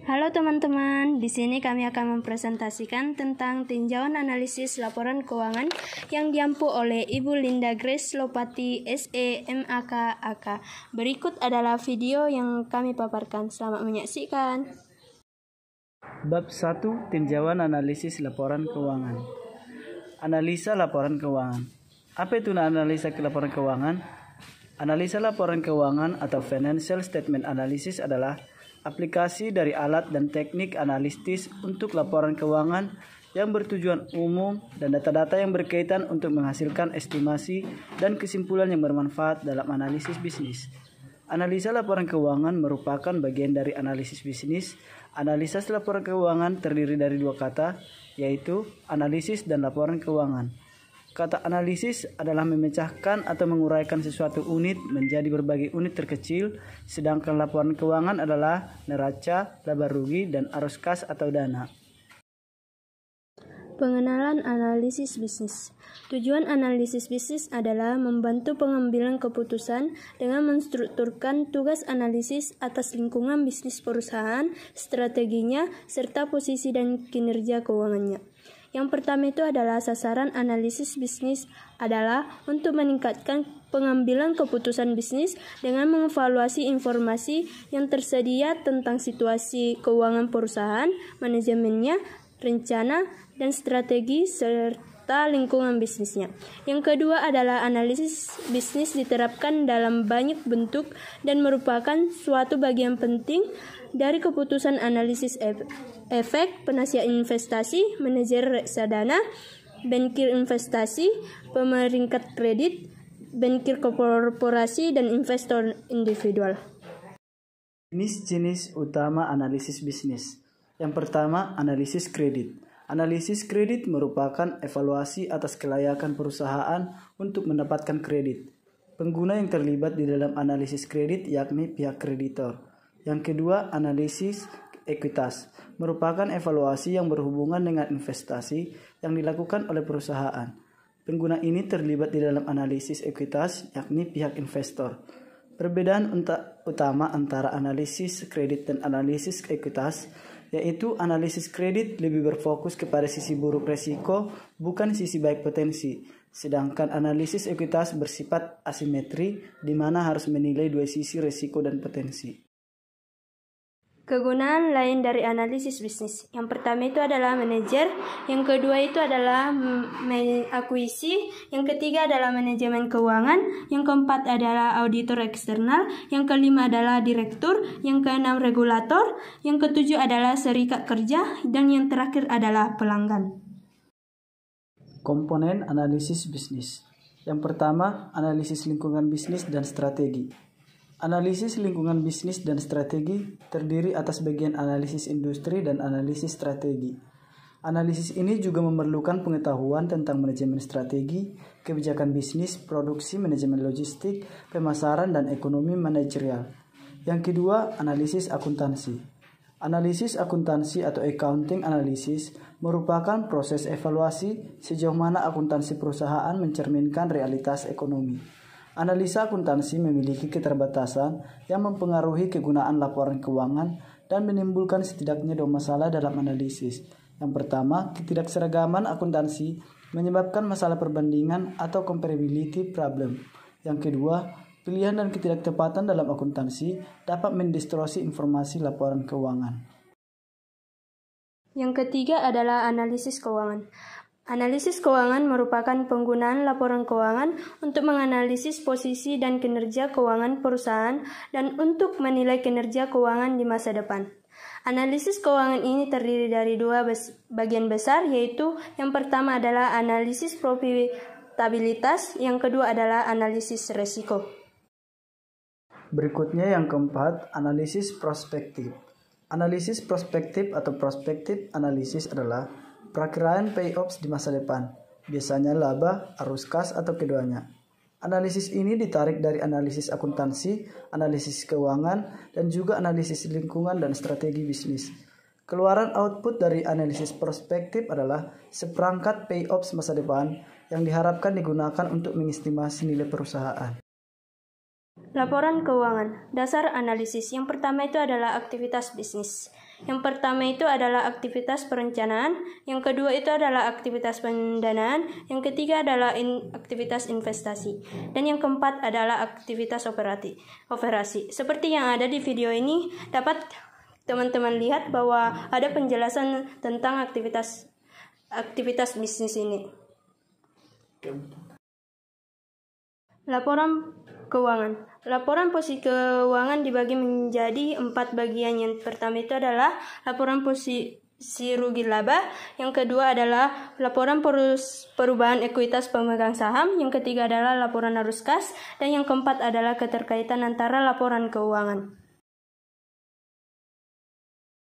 Halo teman-teman, di sini kami akan mempresentasikan tentang tinjauan analisis laporan keuangan yang diampu oleh Ibu Linda Grace Lopati, SE, MAK, AK. Berikut adalah video yang kami paparkan. Selamat menyaksikan. Bab 1. Tinjauan analisis laporan keuangan. Analisa laporan keuangan. Apa itu analisa laporan keuangan? Analisa laporan keuangan atau financial statement analysis adalah aplikasi dari alat dan teknik analitis untuk laporan keuangan yang bertujuan umum dan data-data yang berkaitan untuk menghasilkan estimasi dan kesimpulan yang bermanfaat dalam analisis bisnis. Analisa laporan keuangan merupakan bagian dari analisis bisnis. Analisa laporan keuangan terdiri dari dua kata, yaitu analisis dan laporan keuangan. Kata analisis adalah memecahkan atau menguraikan sesuatu unit menjadi berbagai unit terkecil, sedangkan laporan keuangan adalah neraca, laba rugi, dan arus kas atau dana. Pengenalan analisis bisnis. Tujuan analisis bisnis adalah membantu pengambilan keputusan dengan menstrukturkan tugas analisis atas lingkungan bisnis perusahaan, strateginya, serta posisi dan kinerja keuangannya. Yang pertama itu adalah sasaran analisis bisnis adalah untuk meningkatkan pengambilan keputusan bisnis dengan mengevaluasi informasi yang tersedia tentang situasi keuangan perusahaan, manajemennya, rencana, dan strategi serta lingkungan bisnisnya. Yang kedua adalah analisis bisnis diterapkan dalam banyak bentuk dan merupakan suatu bagian penting dari keputusan analisis efek, penasihat investasi, manajer reksadana, bankir investasi, pemeringkat kredit, bankir korporasi, dan investor individual. Jenis-jenis utama analisis bisnis. Yang pertama, analisis kredit. Analisis kredit merupakan evaluasi atas kelayakan perusahaan untuk mendapatkan kredit. Pengguna yang terlibat di dalam analisis kredit yakni pihak kreditor. Yang kedua, analisis ekuitas merupakan evaluasi yang berhubungan dengan investasi yang dilakukan oleh perusahaan. Pengguna ini terlibat di dalam analisis ekuitas yakni pihak investor. Perbedaan utama antara analisis kredit dan analisis ekuitas yaitu analisis kredit lebih berfokus kepada sisi buruk resiko, bukan sisi baik potensi. Sedangkan analisis ekuitas bersifat asimetri, di mana harus menilai dua sisi resiko dan potensi. Kegunaan lain dari analisis bisnis. Yang pertama itu adalah manajer, yang kedua itu adalah akuisisi, yang ketiga adalah manajemen keuangan, yang keempat adalah auditor eksternal, yang kelima adalah direktur, yang keenam regulator, yang ketujuh adalah serikat kerja, dan yang terakhir adalah pelanggan. Komponen analisis bisnis. Yang pertama, analisis lingkungan bisnis dan strategi. Analisis lingkungan bisnis dan strategi terdiri atas bagian analisis industri dan analisis strategi. Analisis ini juga memerlukan pengetahuan tentang manajemen strategi, kebijakan bisnis, produksi, manajemen logistik, pemasaran, dan ekonomi manajerial. Yang kedua, analisis akuntansi. Analisis akuntansi atau accounting analysis merupakan proses evaluasi sejauh mana akuntansi perusahaan mencerminkan realitas ekonomi. Analisa akuntansi memiliki keterbatasan yang mempengaruhi kegunaan laporan keuangan dan menimbulkan setidaknya dua masalah dalam analisis. Yang pertama, ketidakseragaman akuntansi menyebabkan masalah perbandingan atau comparability problem. Yang kedua, pilihan dan ketidaktepatan dalam akuntansi dapat mendistorsi informasi laporan keuangan. Yang ketiga adalah analisis keuangan. Analisis keuangan merupakan penggunaan laporan keuangan untuk menganalisis posisi dan kinerja keuangan perusahaan dan untuk menilai kinerja keuangan di masa depan. Analisis keuangan ini terdiri dari dua bagian besar, yaitu yang pertama adalah analisis profitabilitas, yang kedua adalah analisis resiko. Berikutnya yang keempat, analisis prospektif. Analisis prospektif atau prospektif analisis adalah perakiraan payoffs di masa depan, biasanya laba, arus kas, atau keduanya. Analisis ini ditarik dari analisis akuntansi, analisis keuangan, dan juga analisis lingkungan dan strategi bisnis. Keluaran output dari analisis prospektif adalah seperangkat payoffs masa depan yang diharapkan digunakan untuk mengestimasi nilai perusahaan. Laporan keuangan. Dasar analisis. Yang pertama itu adalah aktivitas bisnis. Yang pertama itu adalah aktivitas perencanaan. Yang kedua itu adalah aktivitas pendanaan. Yang ketiga adalah aktivitas investasi. Dan yang keempat adalah aktivitas operasi. Seperti yang ada di video ini, dapat teman-teman lihat bahwa ada penjelasan tentang aktivitas bisnis ini. Laporan keuangan. Laporan posisi keuangan dibagi menjadi 4 bagian. Yang pertama itu adalah laporan posisi rugi laba. Yang kedua adalah laporan perubahan ekuitas pemegang saham. Yang ketiga adalah laporan arus kas. Dan yang keempat adalah keterkaitan antara laporan keuangan.